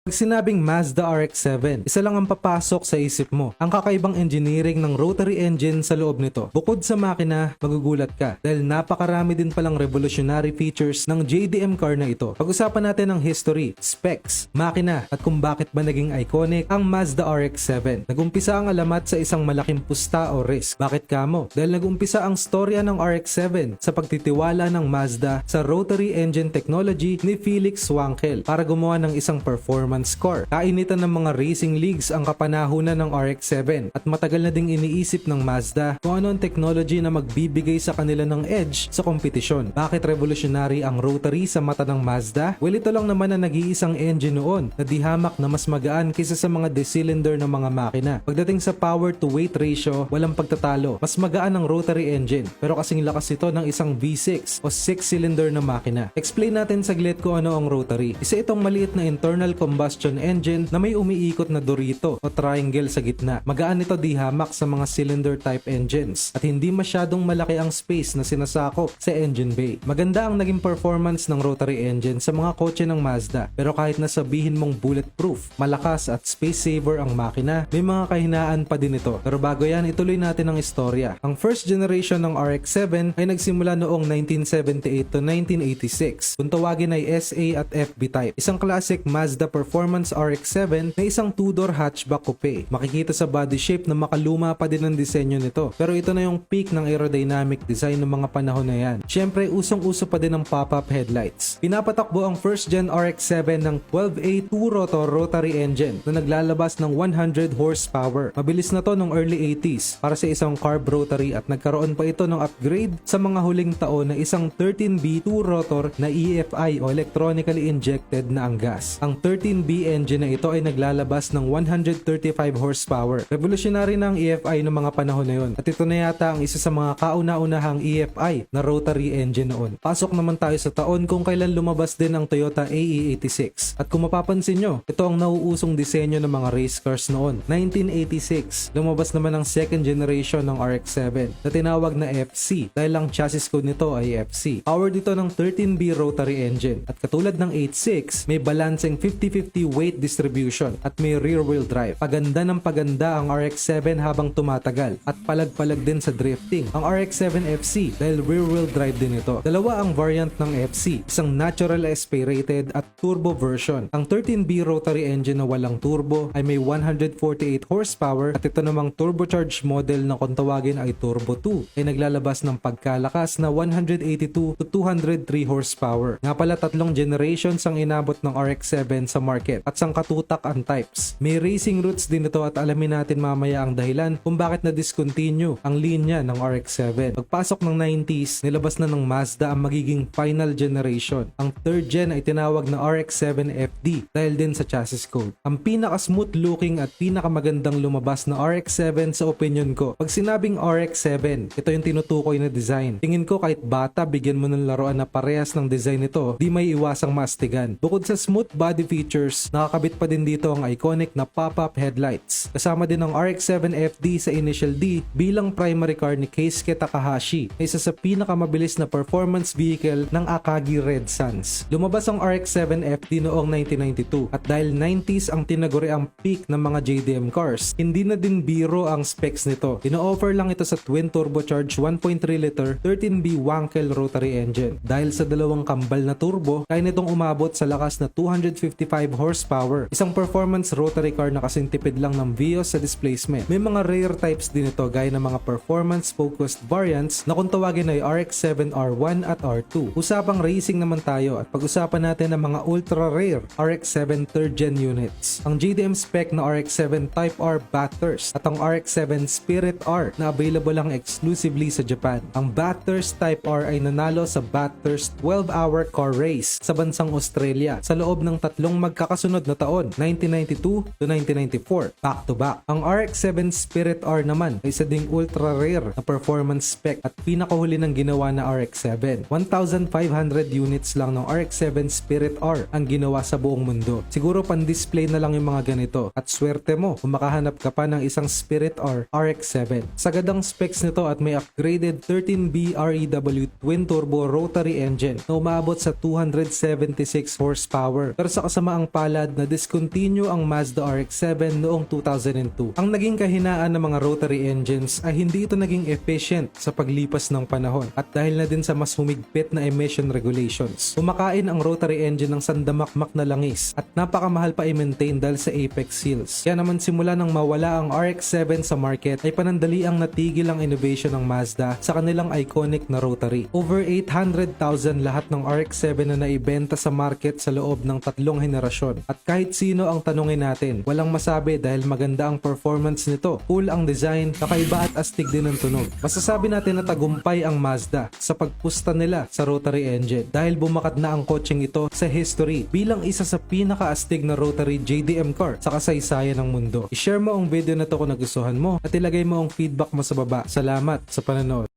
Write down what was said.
Pag sinabing Mazda RX-7, isa lang ang papasok sa isip mo, ang kakaibang engineering ng rotary engine sa loob nito. Bukod sa makina, magugulat ka dahil napakarami din palang revolutionary features ng JDM car na ito. Pag-usapan natin ang history, specs, makina at kung bakit ba naging iconic ang Mazda RX-7. Nagumpisa ang alamat sa isang malaking pusta o risk. Bakit kamo? Dahil nagumpisa ang storya ng RX-7 sa pagtitiwala ng Mazda sa rotary engine technology ni Felix Wankel para gumawa ng isang performance car. Kainitan ng mga racing leagues ang kapanahunan ng RX-7 at matagal na ding iniisip ng Mazda kung ano ang technology na magbibigay sa kanila ng edge sa kompetisyon. Bakit revolutionary ang rotary sa mata ng Mazda? Well, ito lang naman na nag-iisang engine noon na di hamak na mas magaan kaysa sa mga D-cylinder ng mga makina. Pagdating sa power to weight ratio, walang pagtatalo. Mas magaan ang rotary engine pero kasing lakas ito ng isang V6 o 6-cylinder na makina. Explain natin saglit kung ano ang rotary. Isa itong maliit na internal combustion engine na may umiikot na dorito o triangle sa gitna. Magaan ito di hamak sa mga cylinder type engines at hindi masyadong malaki ang space na sinasakop sa engine bay. Maganda ang naging performance ng rotary engine sa mga kotse ng Mazda pero kahit nasabihin mong bulletproof, malakas at space saver ang makina, may mga kahinaan pa din ito. Pero bago yan, ituloy natin ang istorya. Ang first generation ng RX-7 ay nagsimula noong 1978 to 1986. Kung tawagin ay SA at FB type. Isang classic Mazda Performance RX-7 na isang two-door hatchback coupe. Makikita sa body shape na makaluma pa din ang disenyo nito. Pero ito na yung peak ng aerodynamic design ng mga panahon na yan. Siyempre, usong-uso pa din ang pop-up headlights. Pinapatakbo ang first gen RX-7 ng 12A 2-rotor rotary engine na naglalabas ng 100 horsepower. Mabilis na to nung early 80s para sa isang carb rotary at nagkaroon pa ito ng upgrade sa mga huling taon na isang 13B 2-rotor na EFI o electronically injected na ang gas. Ang 13B engine na ito ay naglalabas ng 135 horsepower. Revolutionary na ang EFI ng mga panahon na yun. At ito na yata ang isa sa mga kauna-unahang EFI na rotary engine noon. Pasok naman tayo sa taon kung kailan lumabas din ang Toyota AE86. At kung mapapansin nyo, ito ang nauusong disenyo ng mga race cars noon. 1986, lumabas naman ang second generation ng RX-7 na tinawag na FC dahil ang chassis code nito ay FC. Powered ito ng 13B rotary engine. At katulad ng 86, may balancing 50-50 weight distribution at may rear wheel drive. Paganda ng paganda ang RX-7 habang tumatagal at palag-palag din sa drifting ang RX-7 FC dahil rear wheel drive din ito. Dalawa ang variant ng FC, isang natural aspirated at turbo version. Ang 13B rotary engine na walang turbo ay may 148 horsepower at ito namang turbocharged model na kung tawagin ay Turbo 2 ay naglalabas ng pagkalakas na 182 to 203 horsepower. Nga pala tatlong generations ang inabot ng RX-7 sa market at sangkatutak ang types. May racing roots din ito at alamin natin mamaya ang dahilan kung bakit na-discontinue ang linya ng RX-7. Pagpasok ng 90s, nilabas na ng Mazda ang magiging final generation. Ang third gen ay tinawag na RX-7 FD dahil din sa chassis code. Ang pinaka-smooth looking at pinakamagandang lumabas na RX-7 sa opinion ko. Pag sinabing RX-7, ito yung tinutukoy na design. Tingin ko kahit bata, bigyan mo ng laruan na parehas ng design nito, di may iwasang mastigan. Bukod sa smooth body features, nakakabit pa din dito ang iconic na pop-up headlights. Kasama din ang RX-7 FD sa Initial D bilang primary car ni Keisuke Takahashi, isa sa pinakamabilis na performance vehicle ng Akagi Red Suns. Lumabas ang RX-7 FD noong 1992 at dahil 90s ang tinaguri ang peak ng mga JDM cars, hindi na din biro ang specs nito. Ino-offer lang ito sa twin turbocharged 1.3 liter 13B Wankel rotary engine. Dahil sa dalawang kambal na turbo, kaya nitong umabot sa lakas na 255 horsepower. Isang performance rotary car na kasing tipid lang ng Vios sa displacement. May mga rare types din ito gaya ng mga performance focused variants na kung tawagin ay RX-7 R1 at R2. Usapang racing naman tayo at pag-usapan natin ang mga ultra rare RX-7 3rd gen units. Ang JDM spec na RX-7 Type R Bathurst at ang RX-7 Spirit R na available lang exclusively sa Japan. Ang Bathurst Type R ay nanalo sa Bathurst 12-hour car race sa bansang Australia sa loob ng tatlong magkakasunod na taon, 1992 to 1994, back to back. Ang RX-7 Spirit R naman ay isa ding ultra rare na performance spec at pinakahuli ng ginawa na RX-7. 1,500 units lang ng RX-7 Spirit R ang ginawa sa buong mundo. Siguro pan-display na lang yung mga ganito at swerte mo kung makahanap ka pa ng isang Spirit R RX-7. Sagad ang specs nito at may upgraded 13B REW twin turbo rotary engine na umabot sa 276 horsepower. Pero sa kasamaang palad na discontinue ang Mazda RX-7 noong 2002. Ang naging kahinaan ng mga rotary engines ay hindi ito naging efficient sa paglipas ng panahon at dahil na din sa mas humigpit na emission regulations. Kumakain ang rotary engine ng sandamakmak na langis at napakamahal pa i-maintain dahil sa apex seals. Kaya naman simula nang mawala ang RX-7 sa market ay panandali ang natigil ang innovation ng Mazda sa kanilang iconic na rotary. Over 800,000 lahat ng RX-7 na naibenta sa market sa loob ng 3 henerasyon. At kahit sino ang tanungin natin, walang masabi dahil maganda ang performance nito, cool ang design, kakaiba at astig din ang tunog. Masasabi natin na tagumpay ang Mazda sa pagpusta nila sa rotary engine dahil bumakat na ang kotseng ito sa history bilang isa sa pinakaastig na rotary JDM car sa kasaysayan ng mundo. I-share mo ang video na to kung nagustuhan mo at ilagay mo ang feedback mo sa baba. Salamat sa panonood.